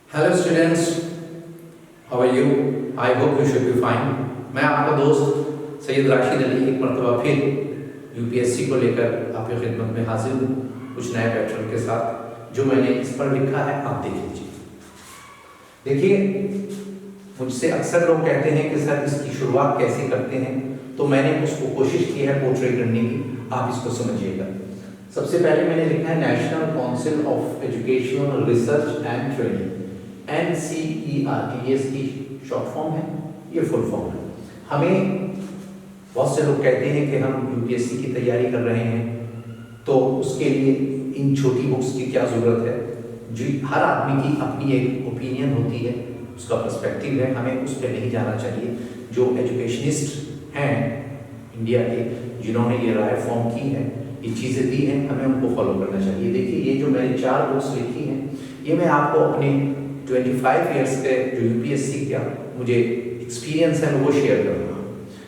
Hello students, how are you? I hope you should be fine. मैं आपका दोस्त सैयद राशिद अली एक मरतबा फिर यूपीएससी को लेकर आपकी खिदमत में हाजिर हूँ कुछ नए पैटर्न के साथ। जो मैंने इस पर लिखा है आप देख लीजिए। देखिए, मुझसे अक्सर लोग कहते हैं कि सर इसकी शुरुआत कैसे करते हैं, तो मैंने उसको कोशिश की है पोर्ट्रे करने की। आप इसको समझिएगा। सबसे पहले मैंने लिखा है national council of educational research and training, NCERT। ये इसकी शॉर्ट फॉर्म है, ये फुल फॉर्म है। हमें बहुत से लोग कहते हैं कि हम यूपीएससी की तैयारी कर रहे हैं, तो उसके लिए इन छोटी बुक्स की क्या ज़रूरत है। जी, हर आदमी की अपनी एक ओपिनियन होती है, उसका पर्सपेक्टिव है, हमें उस पर नहीं जाना चाहिए। जो एजुकेशनिस्ट हैं इंडिया के, जिन्होंने ये राय फॉर्म की है, ये चीज़ें दी हैं, हमें उनको फॉलो करना चाहिए। देखिए, ये जो मैंने 4 बुक्स लिखी हैं, ये मैं आपको अपने 25 ईयर्स के जो यूपीएससी का मुझे एक्सपीरियंस है वो शेयर करूँगा।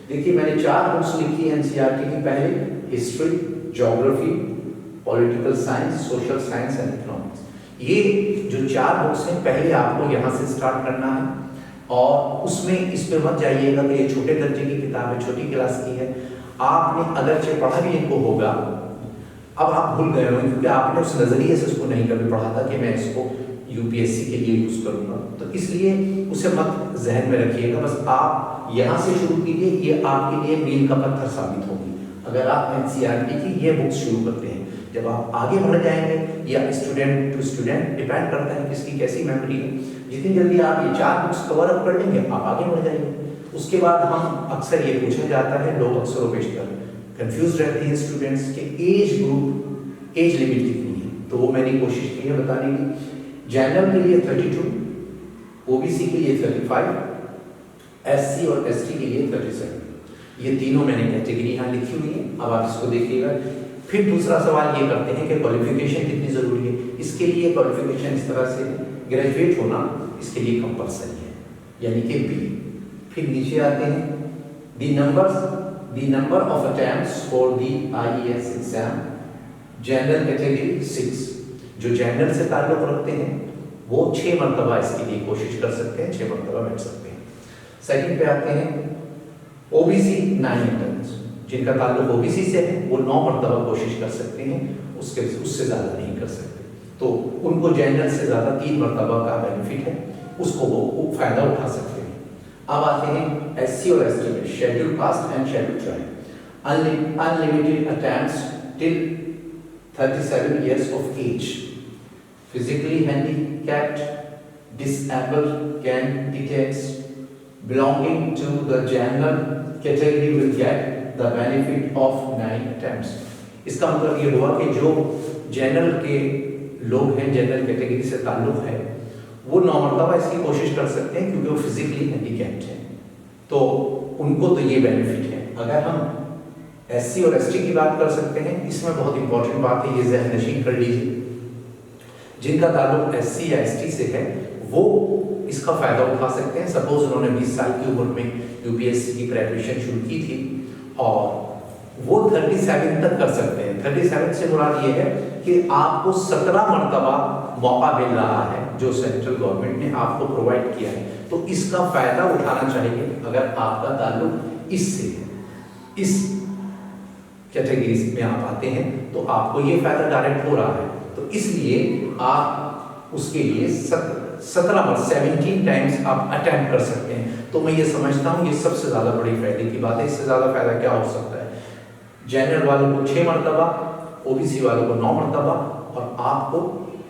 देखिए, मैंने 4 बुक्स लिखी हैं एनसीईआरटी की। पहले history, geography, political science, social science and economics. ये जो 4 बुक्स हैं, पहले आपको यहाँ से स्टार्ट करना है, और उसमें इस पर मत जाइएगा कि ये छोटे दर्जे की किताब है, छोटी क्लास की है। आपने अगरचे पढ़ा भी इनको होगा, अब आप भूल गए होंगे क्योंकि आपने उस नज़रिए से उसको नहीं कभी पढ़ा था कि मैं इसको यूपीएससी के लिए यूज़ करूँगा। तो इसलिए उसे मत जहन में रखिएगा। बस आप यहाँ से शुरू कीजिए, ये आपके लिए मील का पत्थर साबित होगी अगर आप एनसीईआरटी की ये बुक्स शुरू करते हैं। जब आप आगे बढ़ जाएंगे, या स्टूडेंट टू स्टूडेंट डिपेंड करता है किसकी कैसी मेमोरी है, जितनी जल्दी आप ये 4 बुक्स कवर अप कर लेंगे, आप आगे बढ़ जाएंगे। उसके बाद हम अक्सर ये पूछा जाता है, लोग अक्सर बेशतर कंफ्यूज रहते हैं स्टूडेंट्स के एज ग्रुप, एज लिमिट कितनी है, तो वो मैंने कोशिश की है बताने की। जनरल के लिए 32, ओबीसी के लिए 35, एससी और एसटी के लिए 37। ये तीनों मैंने कैटेगरी यहाँ लिखी हुई है। अब आप इसको देखिएगा। फिर दूसरा सवाल ये करते हैं कि क्वालिफिकेशन कितनी ज़रूरी है। इसके लिए क्वालिफिकेशन इस तरह से ग्रेजुएट होना इसके लिए कंपलसरी है, यानी कि बी। फिर नीचे आते हैं the number of attempts for the IAS exam. General category 6, जो जनरल से ताल्लुक़ रखते हैं वो 6 मरतबा इसके लिए कोशिश कर सकते हैं, 6 मरतबा बैठ सकते हैं। सेकंड पे आते हैं ओबीसी 9 अटेम्प्ट्स, जिनका ताल्लुक़ ओबीसी से है वो 9 मरतबा कोशिश कर सकते हैं, उससे ज़्यादा नहीं कर सकते। तो उनको जनरल से ज़्यादा 3 मरतबा का बेनिफिट है, उसको वो फ़ायदा उठा सकते हैं। अब आते हैं एससी और एसटी में, schedule caste and schedule tribe. Unlimited attempts till 37 years of age. Physically handicapped, disabled candidates belonging to the general category will get the benefit of 9 attempts. इसका मतलब ये हुआ कि जो जनरल के लोग हैं, जनरल कैटेगरी से ताल्लुक़ है, वो 9 मरतबा इसकी कोशिश कर सकते हैं क्योंकि वो फिजिकली हैंडीकैप्ड हैं, तो उनको तो ये बेनिफिट है। अगर हम एससी और एसटी की बात कर सकते हैं, इसमें बहुत इंपॉर्टेंट बात है, ये ज़हन नशीन कर लीजिए। जिनका ताल्लुक एससी या एसटी से है वो इसका फ़ायदा उठा सकते हैं। सपोज उन्होंने 20 साल की उम्र में यूपीएससी की प्रिपरेशन शुरू की थी और वो 37 तक कर सकते हैं। 37 से मुराद ये है कि आपको 17 मरतबा मौका मिल रहा है जो सेंट्रल गवर्नमेंट ने आपको प्रोवाइड किया है, तो इसका फ़ायदा उठाना चाहिए। अगर आपका ताल्लुक इससे है, इस कैटेगरीज में आप आते हैं, तो आपको ये फायदा डायरेक्ट हो रहा है, तो इसलिए आप उसके लिए 17 टाइम्स आप अटेम्प्ट कर सकते हैं। तो मैं ये समझता हूँ ये सबसे ज़्यादा बड़ी फायदे की बात है। इससे ज़्यादा फायदा क्या हो सकता है? जनरल वालों को 6 मरतबा, ओबीसी वालों को 9 मरतबा, और आपको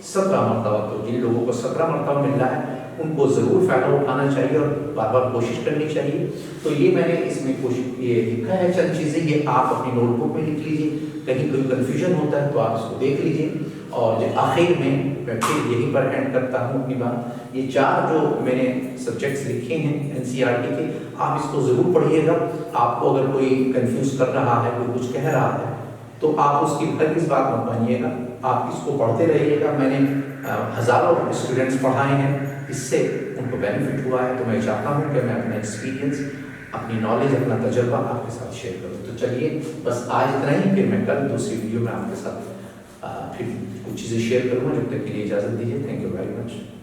17 मरतबा। तो जिन लोगों को 17 मरतबा मिल रहा है उनको ज़रूर फ़ायदा उठाना चाहिए और बार बार कोशिश करनी चाहिए। तो ये मैंने इसमें ये लिखा है चंद चीज़ें, ये आप अपनी नोटबुक में लिख लीजिए। कहीं कोई कन्फ्यूजन होता है तो आप इसको देख लीजिए। और आखिर में मैं फिर यहीं पर एंड करता हूँ अपनी बात। ये 4 जो मैंने सब्जेक्ट्स लिखे हैं एनसीईआरटी के, आप इसको ज़रूर पढ़िएगा। आपको अगर कोई कंफ्यूज कर रहा है, कोई कुछ कह रहा है, तो आप उसकी हरगिज़ बात मत मानिएगा, आप इसको पढ़ते रहिएगा। मैंने हज़ारों स्टूडेंट्स पढ़ाए हैं, इससे उनको बेनिफिट हुआ है, तो मैं चाहता हूँ कि मैं अपना एक्सपीरियंस, अपनी नॉलेज, अपना तजर्बा आपके साथ शेयर करूँ। तो चलिए बस आज इतना ही, फिर मैं कल दूसरी वीडियो में आपके साथ फिर कुछ चीज़ें शेयर करूँगा। जब तक के लिए इजाज़त दीजिए। Thank you very much.